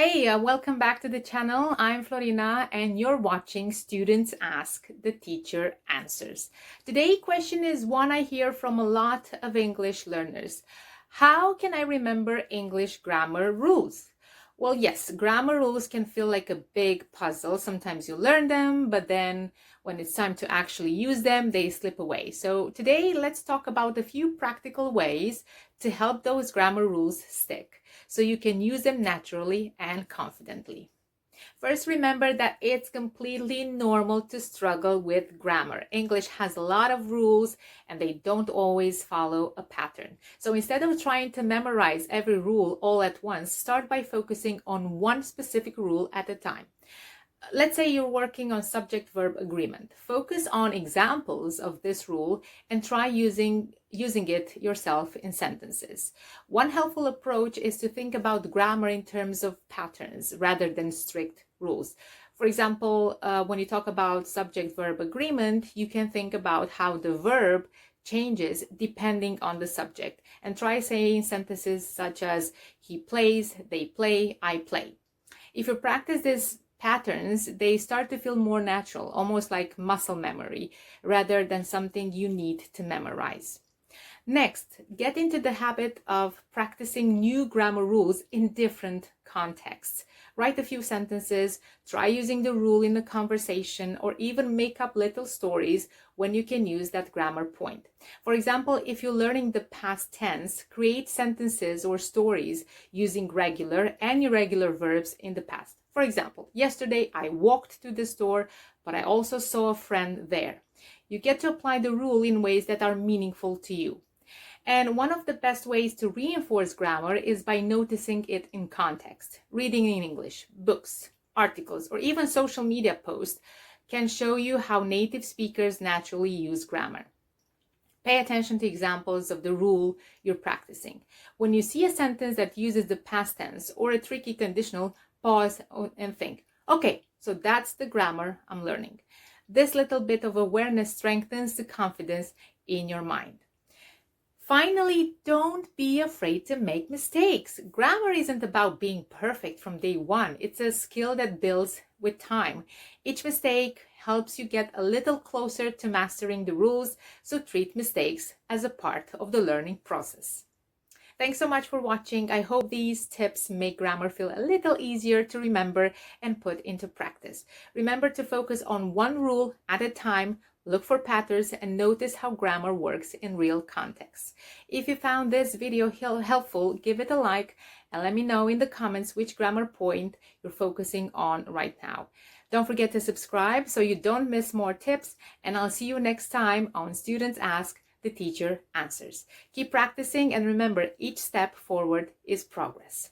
Hey, welcome back to the channel. I'm Florina and you're watching Students Ask, the Teacher Answers. Today's question is one I hear from a lot of English learners. How can I remember English grammar rules? Well, yes, grammar rules can feel like a big puzzle. Sometimes you learn them, but then when it's time to actually use them, they slip away. So today, let's talk about a few practical ways to help those grammar rules stick, so you can use them naturally and confidently. First, remember that it's completely normal to struggle with grammar. English has a lot of rules and they don't always follow a pattern. So instead of trying to memorize every rule all at once, start by focusing on one specific rule at a time. Let's say you're working on subject-verb agreement. Focus on examples of this rule and try using it yourself in sentences. One helpful approach is to think about grammar in terms of patterns rather than strict rules. For example, when you talk about subject-verb agreement, you can think about how the verb changes depending on the subject and try saying sentences such as he plays, they play, I play. If you practice this patterns, they start to feel more natural, almost like muscle memory, rather than something you need to memorize. Next, get into the habit of practicing new grammar rules in different contexts. Write a few sentences, try using the rule in a conversation, or even make up little stories when you can use that grammar point. For example, if you're learning the past tense, create sentences or stories using regular and irregular verbs in the past. For example, yesterday I walked to the store, but I also saw a friend there. You get to apply the rule in ways that are meaningful to you. And one of the best ways to reinforce grammar is by noticing it in context. Reading in English, books, articles, or even social media posts can show you how native speakers naturally use grammar. Pay attention to examples of the rule you're practicing. When you see a sentence that uses the past tense or a tricky conditional, pause and think, okay, so that's the grammar I'm learning. This little bit of awareness strengthens the confidence in your mind. Finally, don't be afraid to make mistakes. Grammar isn't about being perfect from day one. It's a skill that builds with time. Each mistake helps you get a little closer to mastering the rules, so treat mistakes as a part of the learning process. Thanks so much for watching. I hope these tips make grammar feel a little easier to remember and put into practice. Remember to focus on one rule at a time, look for patterns, and notice how grammar works in real contexts. If you found this video helpful, give it a like and let me know in the comments which grammar point you're focusing on right now. Don't forget to subscribe so you don't miss more tips, and I'll see you next time on Students Ask, the Teacher Answers. Keep practicing and remember, each step forward is progress.